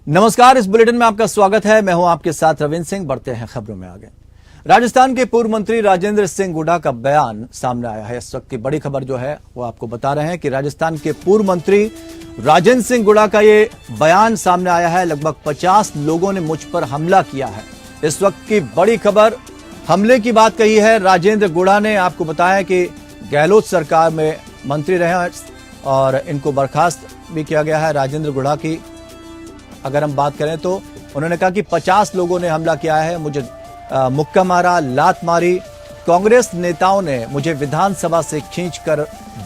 नमस्कार, इस बुलेटिन में आपका स्वागत है। मैं हूं आपके साथ रविंद्र सिंह। बढ़ते हैं खबरों में आगे। राजस्थान के पूर्व मंत्री राजेंद्र सिंह गुडा का बयान सामने आया है। इस वक्त की बड़ी खबर जो है वो आपको बता रहे हैं कि राजस्थान के पूर्व मंत्री राजेंद्र सिंह गुडा का ये बयान सामने आया है। लगभग 50 लोगों ने मुझ पर हमला किया है। इस वक्त की बड़ी खबर, हमले की बात कही है राजेंद्र गुडा ने। आपको बताया कि गहलोत सरकार में मंत्री रहे और इनको बर्खास्त भी किया गया है। राजेंद्र गुडा की अगर हम बात करें तो उन्होंने कहा कि 50 लोगों ने हमला किया है, मुझे मुक्का मारा, लात मारी। कांग्रेस नेताओं ने मुझे विधानसभा से खींचकर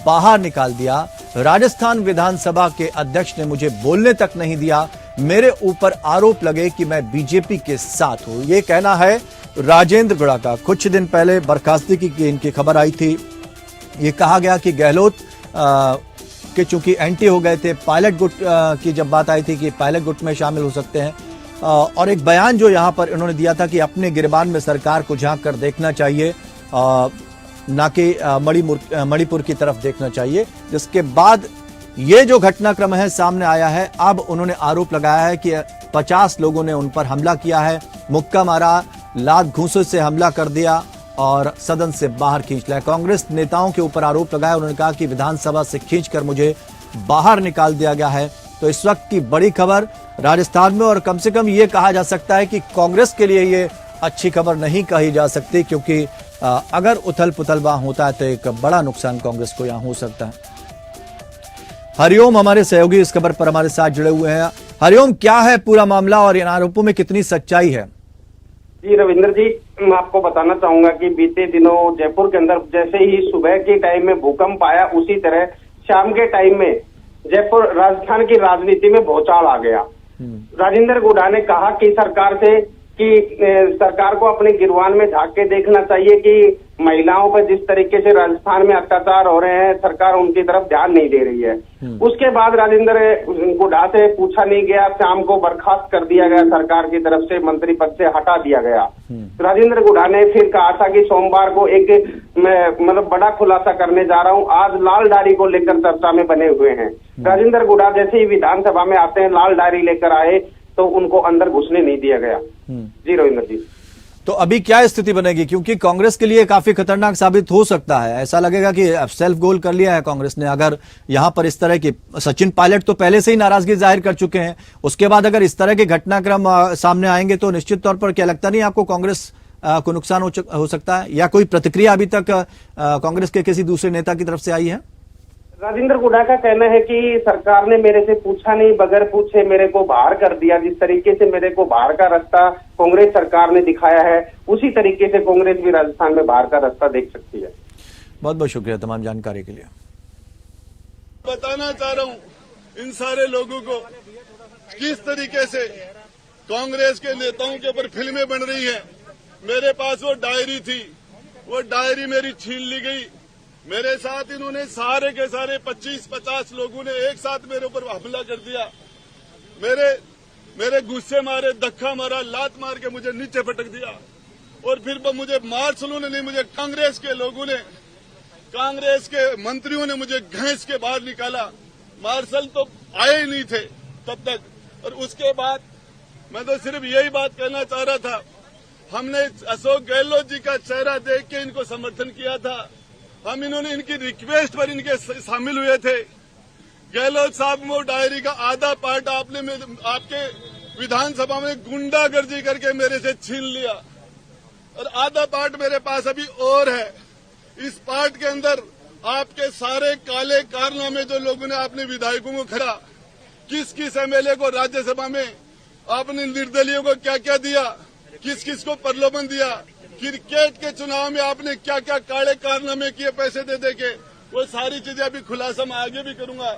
बाहर निकाल दिया। राजस्थान विधानसभा के अध्यक्ष ने मुझे बोलने तक नहीं दिया। मेरे ऊपर आरोप लगे कि मैं बीजेपी के साथ हूं। ये कहना है राजेंद्र गुडा का। कुछ दिन पहले बर्खास्तगी की इनकी खबर आई थी। ये कहा गया कि गहलोत कि चूंकि एंटी हो गए थे, पायलट गुट की जब बात आई थी कि पायलट गुट में शामिल हो सकते हैं, और एक बयान जो यहां पर इन्होंने दिया था कि अपने गिरबान में सरकार को झांक कर देखना चाहिए, ना कि मणिपुर की तरफ देखना चाहिए। जिसके बाद ये जो घटनाक्रम है सामने आया है। अब उन्होंने आरोप लगाया है कि 50 लोगों ने उन पर हमला किया है, मुक्का मारा, लात घूंसे से हमला कर दिया और सदन से बाहर खींच लिया। कांग्रेस नेताओं के ऊपर आरोप लगाया। उन्होंने कहा कि विधानसभा से खींचकर मुझे बाहर निकाल दिया गया है। तो इस वक्त की बड़ी खबर राजस्थान में, और कम से कम ये कहा जा सकता है कि कांग्रेस के लिए ये अच्छी खबर नहीं कही जा सकती, क्योंकि अगर उथल पुथल वहां होता है तो एक बड़ा नुकसान कांग्रेस को यहां हो सकता है। हरिओम हमारे सहयोगी इस खबर पर हमारे साथ जुड़े हुए हैं। हरिओम, क्या है पूरा मामला और इन आरोपों में कितनी सच्चाई है? जी रविंद्र जी, मैं आपको बताना चाहूंगा कि बीते दिनों जयपुर के अंदर जैसे ही सुबह के टाइम में भूकंप आया, उसी तरह शाम के टाइम में जयपुर राजस्थान की राजनीति में भूचाल आ गया। राजेंद्र गुडा ने कहा कि सरकार को अपने गिरबान में झांक के देखना चाहिए कि महिलाओं पर जिस तरीके से राजस्थान में अत्याचार हो रहे हैं, सरकार उनकी तरफ ध्यान नहीं दे रही है। उसके बाद राजेंद्र गुडा से पूछा नहीं गया, शाम को बर्खास्त कर दिया गया, सरकार की तरफ से मंत्री पद से हटा दिया गया। राजेंद्र गुडा ने फिर कहा था कि सोमवार को मैं बड़ा खुलासा करने जा रहा हूं। आज लाल डायरी को लेकर चर्चा में बने हुए हैं। राजेंद्र गुडा जैसे ही विधानसभा में आते हैं, लाल डायरी लेकर आए तो उनको अंदर घुसने नहीं दिया गया। जी रविंद्र जी, तो अभी क्या स्थिति बनेगी? क्योंकि कांग्रेस के लिए काफी खतरनाक साबित हो सकता है। ऐसा लगेगा कि सेल्फ गोल कर लिया है कांग्रेस ने। अगर यहां पर इस तरह की, सचिन पायलट तो पहले से ही नाराजगी जाहिर कर चुके हैं, उसके बाद अगर इस तरह के घटनाक्रम सामने आएंगे तो निश्चित तौर पर क्या लगता नहीं आपको कांग्रेस को नुकसान हो सकता है? या कोई प्रतिक्रिया अभी तक कांग्रेस के किसी दूसरे नेता की तरफ से आई है? राजेंद्र गुडा का कहना है कि सरकार ने मेरे से पूछा नहीं, बगैर पूछे मेरे को बाहर कर दिया। जिस तरीके से मेरे को बाहर का रास्ता कांग्रेस सरकार ने दिखाया है, उसी तरीके से कांग्रेस भी राजस्थान में बाहर का रास्ता देख सकती है। बहुत बहुत शुक्रिया तमाम जानकारी के लिए। बताना चाह रहा हूं इन सारे लोगों को किस तरीके से कांग्रेस के नेताओं के ऊपर फिल्में बन रही हैं। मेरे पास वो डायरी थी, वो डायरी मेरी छीन ली गई। मेरे साथ इन्होंने सारे के सारे 25-50 लोगों ने एक साथ मेरे ऊपर हमला कर दिया। मेरे गुस्से मारे, धक्का मारा, लात मार के मुझे नीचे पटक दिया। और फिर मुझे मार्शलों ने नहीं, मुझे कांग्रेस के लोगों ने, कांग्रेस के मंत्रियों ने मुझे घसीट के बाहर निकाला। मार्शल तो आए ही नहीं थे तब तक। और उसके बाद मैं तो सिर्फ यही बात कहना चाह रहा था, हमने अशोक गहलोत जी का चेहरा देख के इनको समर्थन किया था। हम इन्होंने इनकी रिक्वेस्ट पर इनके शामिल हुए थे। गहलोत साहब, वो डायरी का आधा पार्ट आपके विधानसभा में गुंडागर्दी करके मेरे से छीन लिया, और आधा पार्ट मेरे पास अभी और है। इस पार्ट के अंदर आपके सारे काले कारनामे जो लोगों ने अपने विधायकों को खड़ा, किस किस एमएलए को राज्यसभा में आपने निर्दलीयों को क्या क्या दिया, किस किस को प्रलोभन दिया, क्रिकेट के चुनाव में आपने क्या क्या काले कारनामे किए पैसे दे के, वो सारी चीजें अभी खुलासा मैं आगे भी करूंगा।